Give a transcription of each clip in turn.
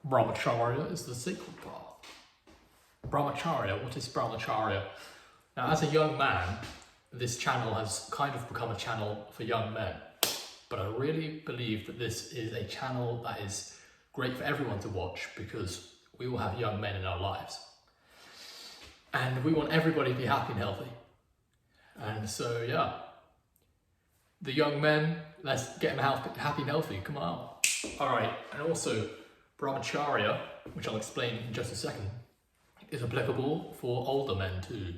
Brahmacharya is the sacred path. Brahmacharya, what is Brahmacharya? Now, as a young man, this channel has kind of become a channel for young men, but I really believe that this is a channel that is great for everyone to watch because we all have young men in our lives. And we want everybody to be happy and healthy. And so, yeah, the young men, let's get them happy and healthy, come on. All right, and also Brahmacharya, which I'll explain in just a second, is applicable for older men too.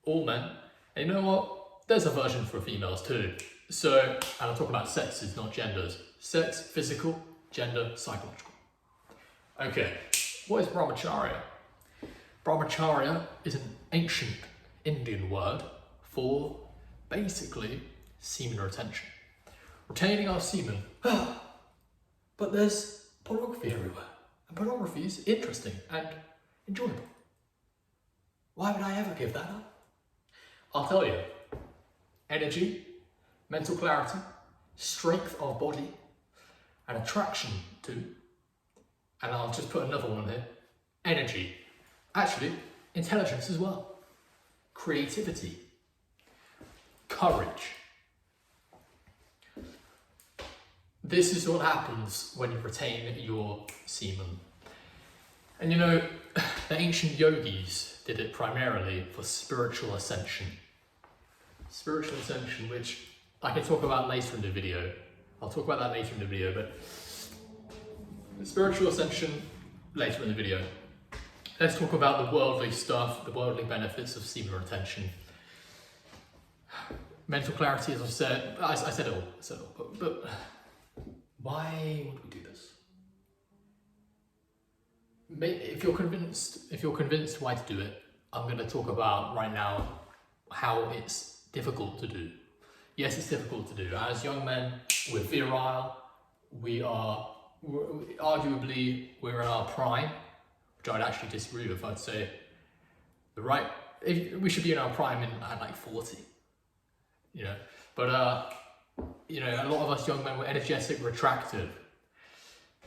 All men, and you know what? There's a version for females too. So, and I'll talk about sexes, not genders. Sex, physical, gender, psychological. Okay, what is Brahmacharya? Brahmacharya is an ancient Indian word for basically semen retention. Retaining our semen. But there's pornography everywhere. And pornography is interesting and enjoyable. Why would I ever give that up? I'll tell you. Energy, mental clarity, strength of body, and attraction too. And I'll just put another one here. Energy. Actually, intelligence as well. Creativity. Courage. This is what happens when you retain your semen. And you know, the ancient yogis did it primarily for spiritual ascension. Spiritual ascension, which I can talk about later in the video. I'll talk about that later in the video, but spiritual ascension later in the video. Let's talk about the worldly stuff, the worldly benefits of semen retention. Mental clarity, as I said, I said it all, but why would we do this? If you're convinced why to do it, I'm going to talk about right now how it's difficult to do. Yes, it's difficult to do. As young men, we're virile. Arguably, we're in our prime, which I'd actually disagree with. I'd say we should be in our prime at like 40. You know, but you know, a lot of us young men were energetic, we're attractive,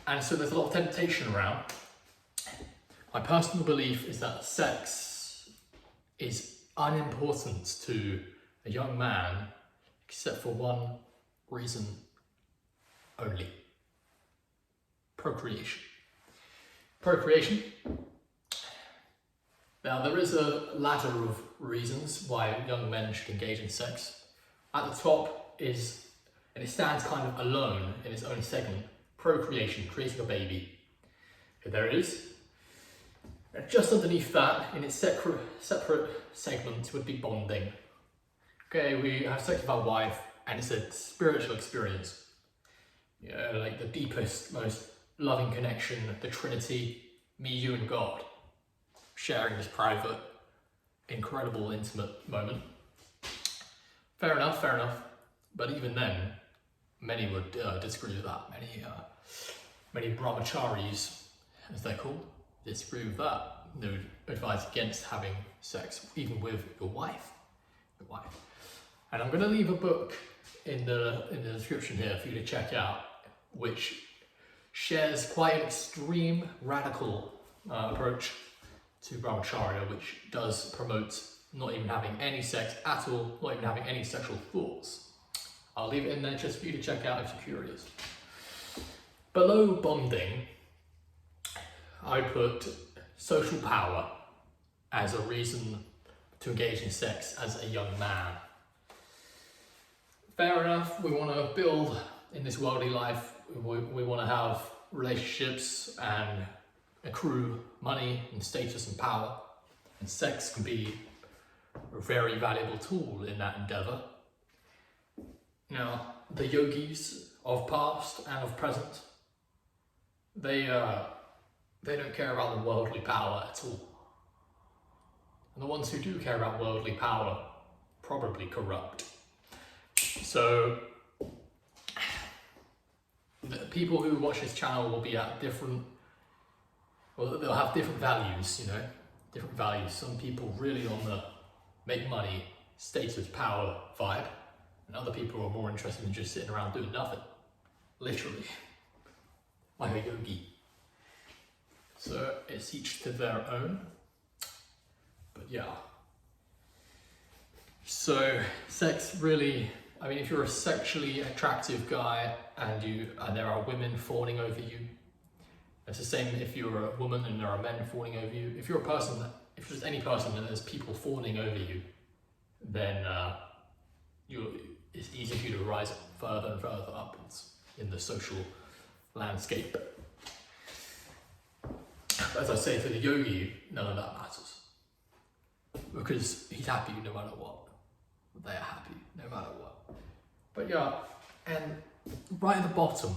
and so there's a lot of temptation around. My personal belief is that sex is unimportant to a young man, except for one reason only: procreation. Procreation. Now, there is a ladder of reasons why young men should engage in sex. At the top is, and it stands kind of alone in its own segment, procreation, creating a baby. Here there it is. And just underneath that, in its separate segment, would be bonding. Okay, we have sex with our wife, and it's a spiritual experience. You know, like the deepest, most loving connection, the Trinity, me, you, and God, sharing this private, incredible, intimate moment. Fair enough. But even then, many would disagree with that. Many brahmacharis, as they're called, disagree with that. They would advise against having sex, even with your wife. And I'm going to leave a book in the description here for you to check out, which shares quite an extreme, radical approach to Brahmacharya, which does promote not even having any sex at all, not even having any sexual thoughts. I'll leave it in there just for you to check out if you're curious. Below bonding, I put social power as a reason to engage in sex as a young man. Fair enough, we want to build in this worldly life, we want to have relationships and accrue money and status and power, and sex can be a very valuable tool in that endeavor. Now, the yogis of past and of present, they don't care about the worldly power at all. And the ones who do care about worldly power probably corrupt. So the people who watch this channel will be at they'll have different values, you know, different values. Some people really on the make money, status, power vibe, and other people are more interested in just sitting around doing nothing, literally. like a yogi. So it's each to their own. But yeah. So sex really, I mean, if you're a sexually attractive guy and there are women fawning over you, it's the same if you're a woman and there are men fawning over you. If you're just any person and there's people fawning over you, then it's easy for you to rise further and further upwards in the social landscape. As I say, for the yogi, none of that matters. Because he's happy no matter what. They are happy no matter what. But yeah, and right at the bottom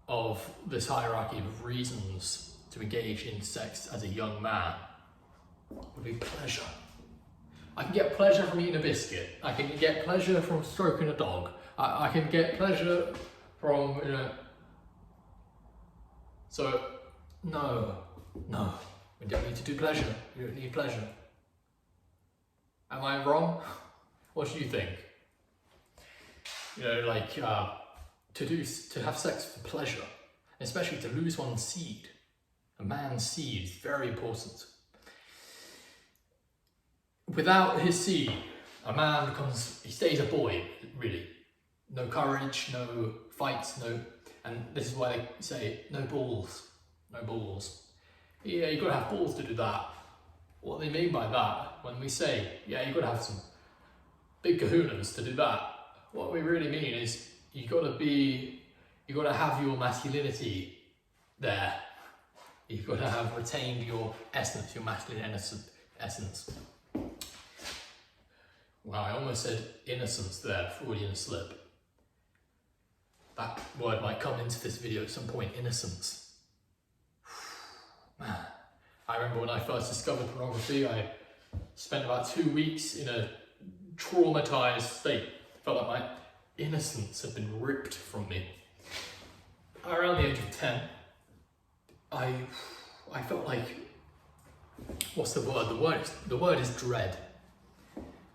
of this hierarchy of reasons to engage in sex as a young man would be pleasure. I can get pleasure from eating a biscuit. I can get pleasure from stroking a dog. I can get pleasure from, So, no, we don't need to do pleasure. You don't need pleasure. Am I wrong? What do you think? To have sex for pleasure, especially to lose one's seed. A man's seed is very important. Without his seed, a man he stays a boy, really. No courage, no fights, and this is why they say no balls. Yeah, you've got to have balls to do that. What they mean by that, when we say, yeah, you've got to have some big kahunas to do that, what we really mean is you've got to have your masculinity there. You've got to have retained your essence, your masculine essence. Wow, I almost said innocence there, Freudian slip. That word might come into this video at some point, innocence. Man, I remember when I first discovered pornography, I spent about 2 weeks in a traumatized state. I felt like my innocence had been ripped from me. Around the age of 10, I felt like, what's the word? The word is dread.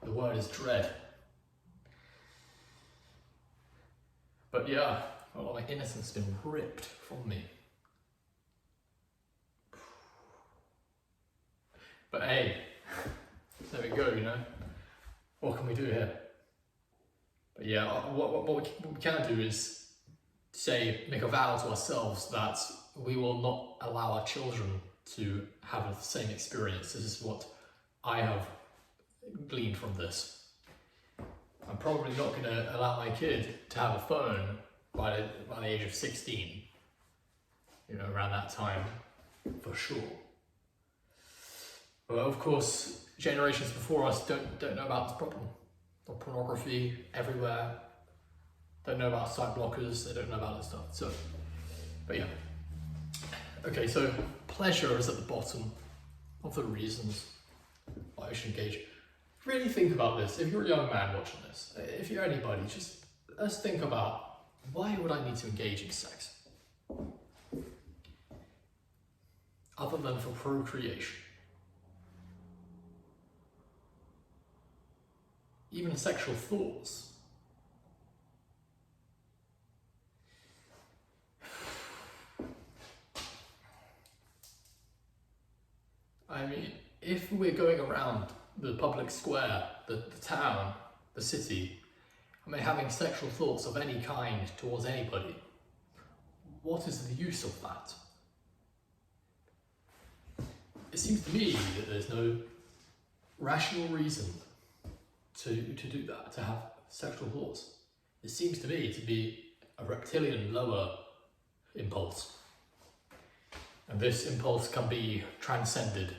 The word is dread. But yeah, a lot of my innocence has been ripped from me. But hey, there we go, What can we do here? But yeah, what we can do is make a vow to ourselves that we will not allow our children to have the same experience. This is what I have gleaned from this. I'm probably not going to allow my kid to have a phone by the age of 16. Around that time, for sure. But of course, generations before us don't know about this problem. Of pornography everywhere. Don't know about site blockers. They don't know about this stuff. But yeah. Okay, so pleasure is at the bottom of the reasons why we should engage. Really think about this. If you're a young man watching this, if you're anybody, let's think about, why would I need to engage in sex? Other than for procreation. Even sexual thoughts. I mean, if we're going around the public square, the town, the city, having sexual thoughts of any kind towards anybody, what is the use of that? It seems to me that there's no rational reason to do that, to have sexual thoughts. It seems to me to be a reptilian lower impulse. And this impulse can be transcended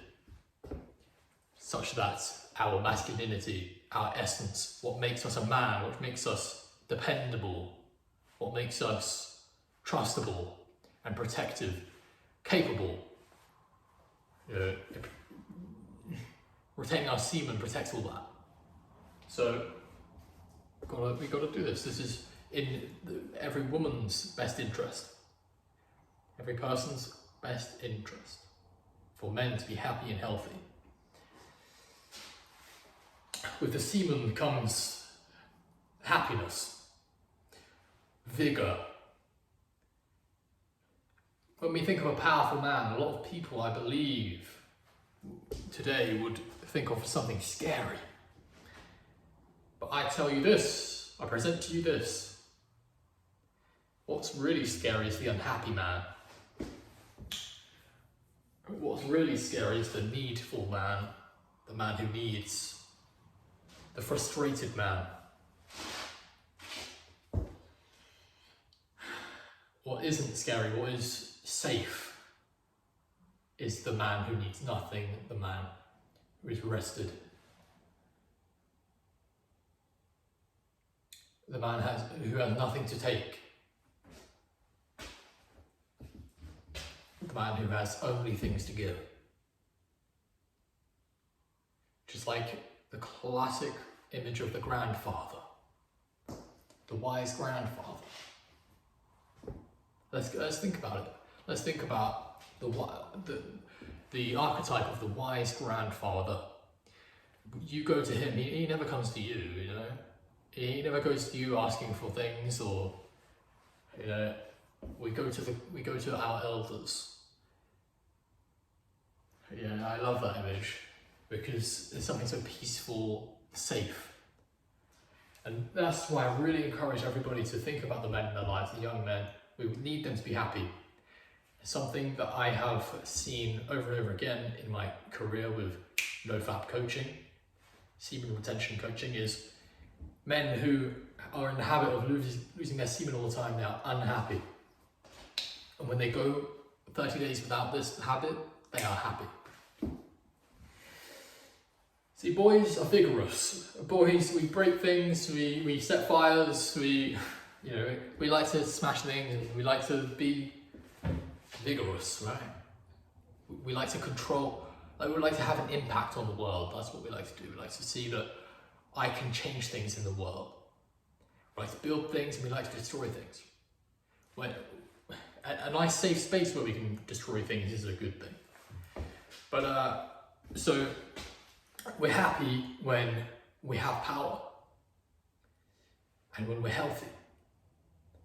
such that our masculinity, our essence, what makes us a man, what makes us dependable, what makes us trustable and protective, capable, retaining our semen protects all that. So we got to do this. This is in every woman's best interest, every person's best interest, for men to be happy and healthy. With the semen comes happiness, vigor, when we think of a powerful man, a lot of people, I believe, today would think of something scary. But I tell you this, I present to you this. What's really scary is the unhappy man. What's really scary is the needful man, the man who needs, the frustrated man. What isn't scary, what is safe, is the man who needs nothing, the man who is rested. The man who has nothing to take. The man who has only things to give. Just like the classic image of the grandfather, the wise grandfather. Let's think about it. Let's think about the archetype of the wise grandfather. You go to him, he never comes to you, you know. He never goes to you asking for things, or, you know, we go to our elders. Yeah, I love that image because it's something so peaceful, safe. And that's why I really encourage everybody to think about the men in their lives, the young men. We need them to be happy. Something that I have seen over and over again in my career with NoFap coaching, semen retention coaching, is men who are in the habit of losing their semen all the time, they are unhappy. And when they go 30 days without this habit, they are happy. See, boys are vigorous. Boys, we break things, we set fires, we like to smash things, and we like to be vigorous, right? We like to control, we like to have an impact on the world. That's what we like to do. We like to see that I can change things in the world. We like to build things and we like to destroy things. A nice safe space where we can destroy things is a good thing. But so we're happy when we have power and when we're healthy.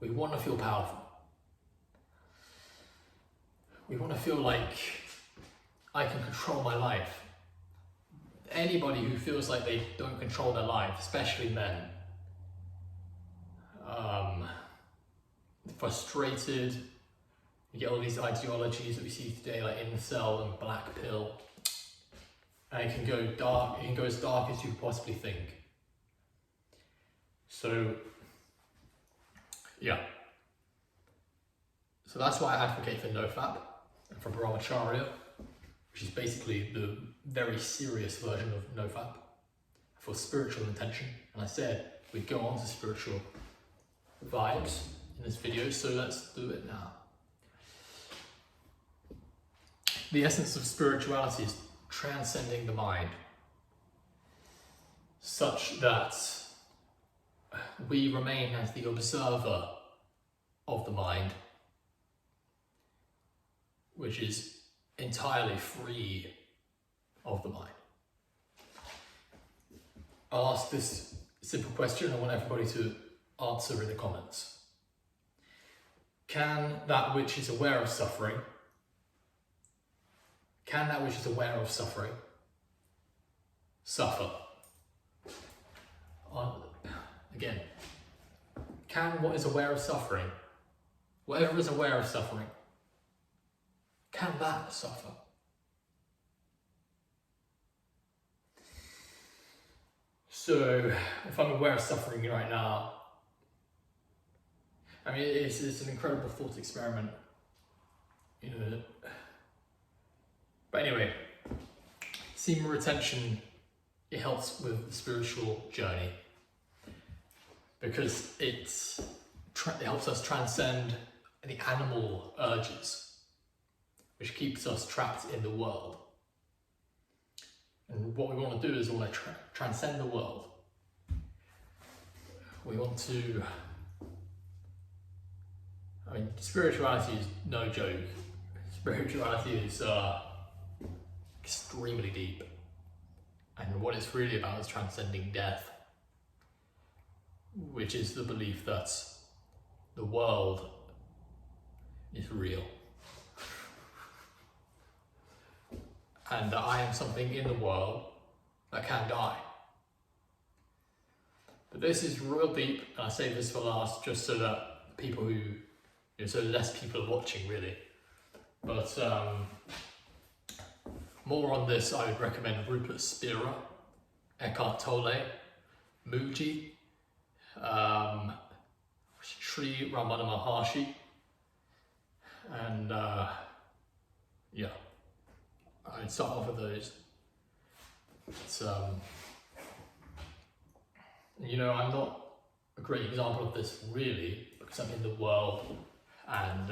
We want to feel powerful. We want to feel like I can control my life. Anybody who feels like they don't control their life, especially men, frustrated, you get all these ideologies that we see today, like incel and black pill, and it can go dark, it can go as dark as you possibly think. So, yeah. So that's why I advocate for NoFap and for Brahmacharya, which is basically the very serious version of NoFap, for spiritual intention. And I said we'd go on to spiritual vibes in this video, so let's do it now. The essence of spirituality is transcending the mind, such that we remain as the observer of the mind, which is entirely free of the mind. I'll ask this simple question. I want everybody to answer in the comments. Can that which is aware of suffering, suffer? Again, can what is aware of suffering, whatever is aware of suffering, can that suffer? So, if I'm aware of suffering right now, I mean, it's an incredible thought experiment, you know. But anyway, semen retention, it helps with the spiritual journey because it helps us transcend the animal urges, which keeps us trapped in the world. And what we want to do is we want to transcend the world. We want to, I mean, spirituality is no joke. Spirituality is extremely deep. And what it's really about is transcending death, which is the belief that the world is real. and that I am something in the world that can die. But this is real deep, and I say this for last just so that people who, so less people are watching really. But more on this, I would recommend Rupert Spira, Eckhart Tolle, Mooji, Sri Ramana Maharshi, and yeah, I'd start off with those. It's, I'm not a great example of this really, because I'm in the world and